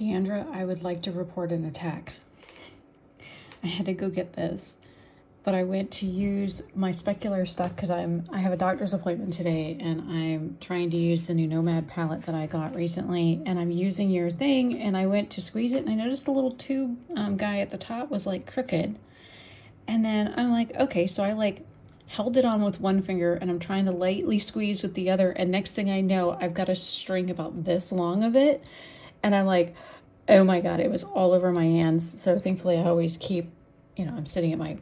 Deandra, I would like to report an attack. I had to go get this, but I went to use my specular stuff because I have a doctor's appointment today, and I'm trying to use the new Nomad palette that I got recently, and I'm using your thing, and I went to squeeze it, and I noticed the little tube guy at the top was like crooked, and then I'm like, okay, so I like held it on with one finger, and I'm trying to lightly squeeze with the other, and next thing I know, I've got a string about this long of it, and I'm like, oh my God, it was all over my hands. So thankfully I always keep, I'm sitting at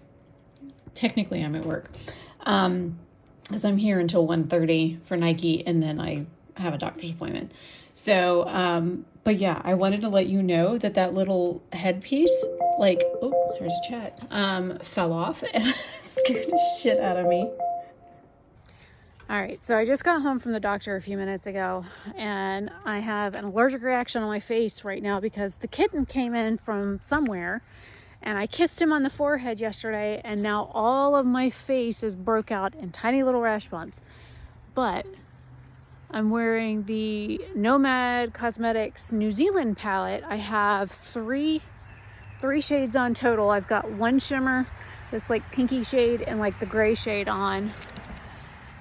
technically I'm at work, because I'm here until 1:30 for Nike, and then I have a doctor's appointment. So, but yeah, I wanted to let you know that little headpiece, like, oh, there's a chat, fell off and scared the shit out of me. All right, so I just got home from the doctor a few minutes ago, and I have an allergic reaction on my face right now because the kitten came in from somewhere, and I kissed him on the forehead yesterday, and now all of my face is broke out in tiny little rash bumps. But I'm wearing the Nomad Cosmetics New Zealand palette. I have three shades on total. I've got one shimmer, this like pinky shade, and like the gray shade on.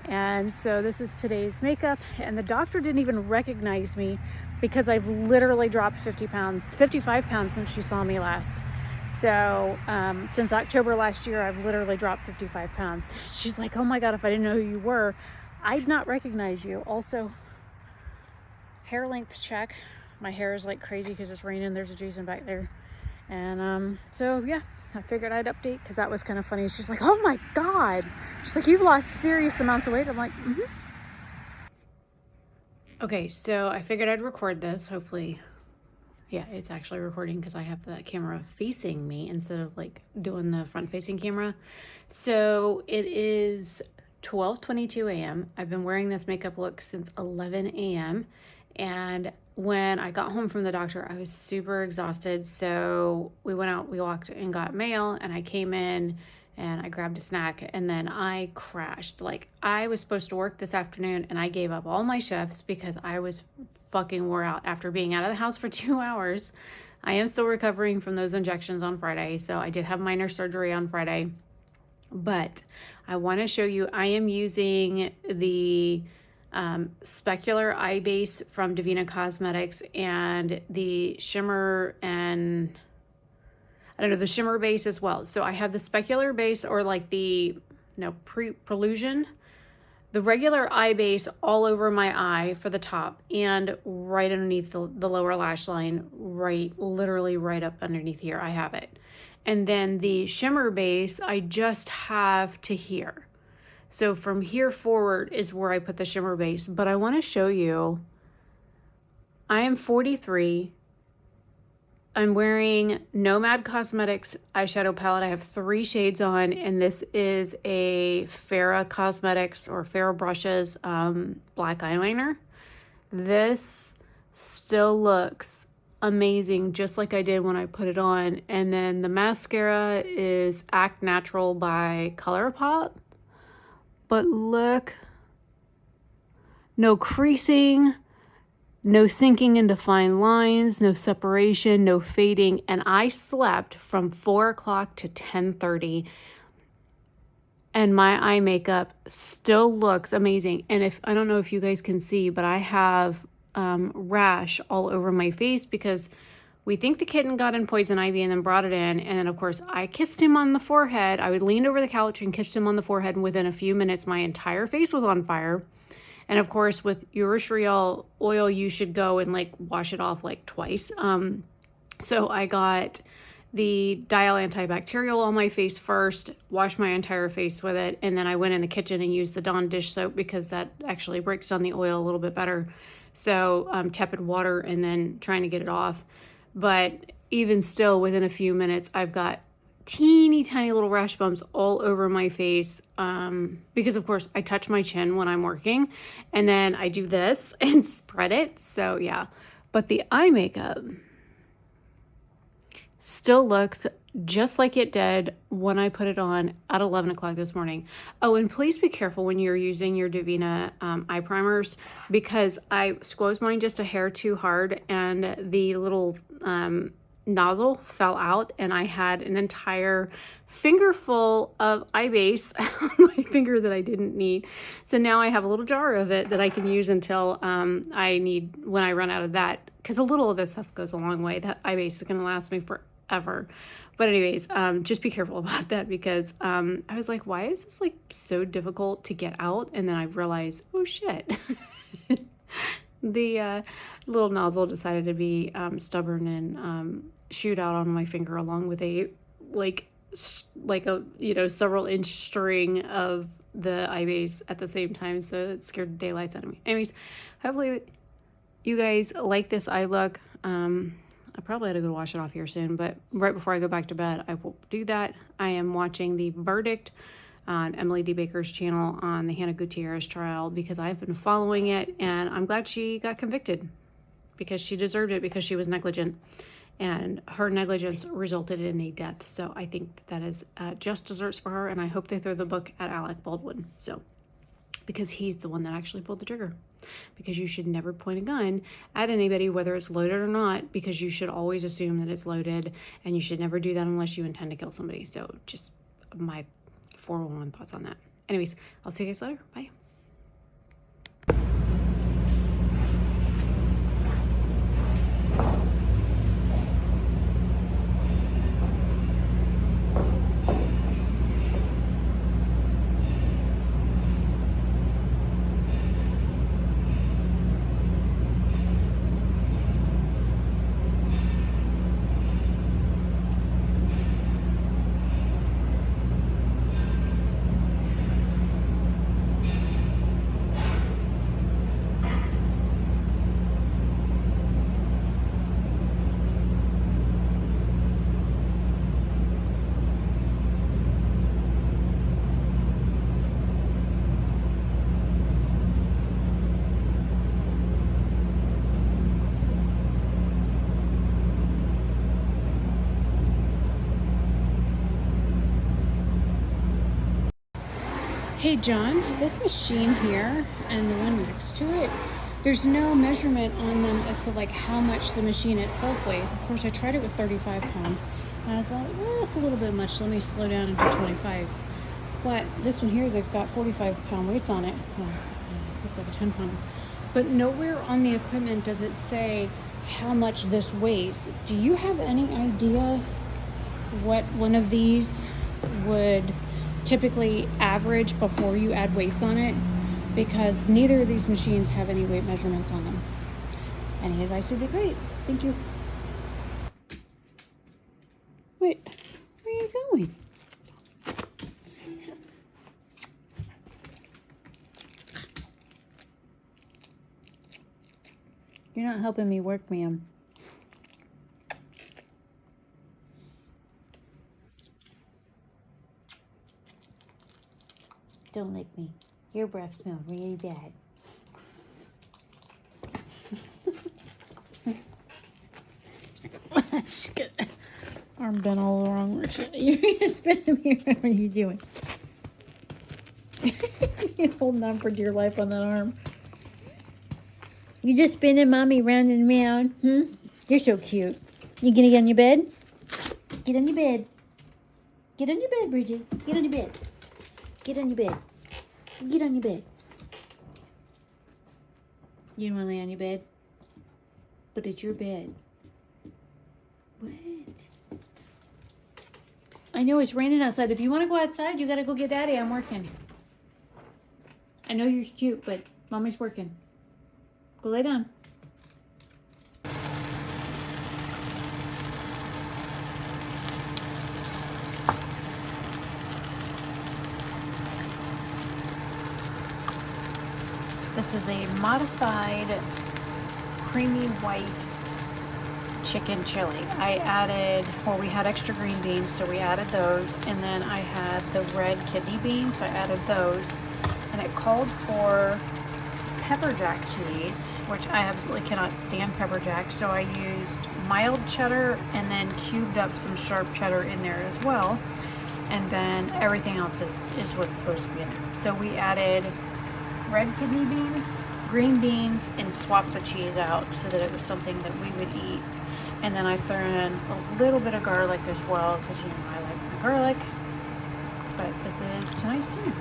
And so this is today's makeup, and the doctor didn't even recognize me because I've literally dropped 55 pounds since she saw me last. So since October last year, I've literally dropped 55 pounds. She's like, oh my God, if I didn't know who you were, I'd not recognize you. Also, hair length check. My hair is like crazy because it's raining. There's a Jason back there. And so yeah, I figured I'd update because that was kind of funny. She's like, oh my God. She's like, you've lost serious amounts of weight. I'm like, mm-hmm. Okay, so I figured I'd record this. Hopefully, yeah, it's actually recording because I have the camera facing me instead of like doing the front facing camera. So it is 12:22 a.m. I've been wearing this makeup look since 11 a.m. And when I got home from the doctor, I was super exhausted. So we went out, we walked and got mail, and I came in and I grabbed a snack, and then I crashed. Like, I was supposed to work this afternoon, and I gave up all my shifts because I was fucking wore out after being out of the house for 2 hours. I am still recovering from those injections on Friday. So I did have minor surgery on Friday, but I want to show you, I am using the specular eye base from Divina Cosmetics and the shimmer, and I don't know, the shimmer base as well. So I have the specular base, or like the prelusion, the regular eye base all over my eye for the top and right underneath the lower lash line, literally right up underneath here. I have it. And then the shimmer base, I just have to here. So from here forward is where I put the shimmer base. But I want to show you, I am 43. I'm wearing Nomad Cosmetics eyeshadow palette. I have 3 shades on, and this is a Farrah Cosmetics or Farrah Brushes black eyeliner. This still looks amazing, just like I did when I put it on. And then the mascara is Act Natural by ColourPop. But look, no creasing, no sinking into fine lines, no separation, no fading. And I slept from 4 o'clock to 10:30. And my eye makeup still looks amazing. And I don't know if you guys can see, but I have rash all over my face because we think the kitten got in poison ivy and then brought it in. And then, of course, I kissed him on the forehead. I would lean over the couch and kissed him on the forehead. And within a few minutes, my entire face was on fire. And, of course, with urushiol oil, you should go and, like, wash it off, like, twice. So I got the Dial antibacterial on my face first, washed my entire face with it. And then I went in the kitchen and used the Dawn dish soap because that actually breaks down the oil a little bit better. So tepid water and then trying to get it off. But even still, within a few minutes, I've got teeny tiny little rash bumps all over my face because, of course, I touch my chin when I'm working, and then I do this and spread it. So, yeah. But the eye makeup still looks just like it did when I put it on at 11 o'clock this morning. Oh, and please be careful when you're using your Davina eye primers, because I squeezed mine just a hair too hard and the little nozzle fell out, and I had an entire finger full of eye base on my finger that I didn't need. So now I have a little jar of it that I can use until when I run out of that, because a little of this stuff goes a long way. That eye base is going to last me forever. But anyways, just be careful about that, because I was like, why is this like so difficult to get out? And then I realized, oh shit. The little nozzle decided to be stubborn and shoot out on my finger, along with a like a several inch string of the eye base at the same time. So it scared the daylights out of me. Anyways, hopefully you guys like this eye look. I probably had to go wash it off here soon, but right before I go back to bed, I will do that. I am watching The Verdict on Emily D. Baker's channel on the Hannah Gutierrez trial, because I've been following it, and I'm glad she got convicted, because she deserved it, because she was negligent, and her negligence resulted in a death. So I think that is just desserts for her, and I hope they throw the book at Alec Baldwin. So, because he's the one that actually pulled the trigger. Because you should never point a gun at anybody, whether it's loaded or not, because you should always assume that it's loaded, and you should never do that unless you intend to kill somebody. So just my 411 thoughts on that. Anyways, I'll see you guys later. Bye. Hey John, this machine here and the one next to it, there's no measurement on them as to like how much the machine itself weighs. Of course, I tried it with 35 pounds, and I thought, well, that's a little bit much. Let me slow down and do 25. But this one here, they've got 45-pound weights on it. Well, looks like a 10-pound. But nowhere on the equipment does it say how much this weighs. Do you have any idea what one of these would typically average before you add weights on it? Because neither of these machines have any weight measurements on them. Any advice would be great. Thank you. Wait, where are you going? You're not helping me work, ma'am. Don't lick me. Your breath smells really bad. Arm bent all the wrong way. You're spinning me around. What are you doing? You're holding on for dear life on that arm. You just spinning mommy round and round. You're so cute. You gonna get on your bed? Get on your bed. Get on your bed, Bridget. Get on your bed. Get on your bed. Get on your bed. You don't want to lay on your bed? But it's your bed. What? I know it's raining outside. If you want to go outside, you got to go get Daddy. I'm working. I know you're cute, but Mommy's working. Go lay down. This is a modified creamy white chicken chili. I added, well, we had extra green beans, so we added those, and then I had the red kidney beans, so I added those, and it called for pepper jack cheese, which I absolutely cannot stand pepper jack, so I used mild cheddar and then cubed up some sharp cheddar in there as well. And then everything else is what's supposed to be in there. So we added red kidney beans, green beans, and swapped the cheese out so that it was something that we would eat. And then I threw in a little bit of garlic as well, because you know I like my garlic. But this is tonight's dinner.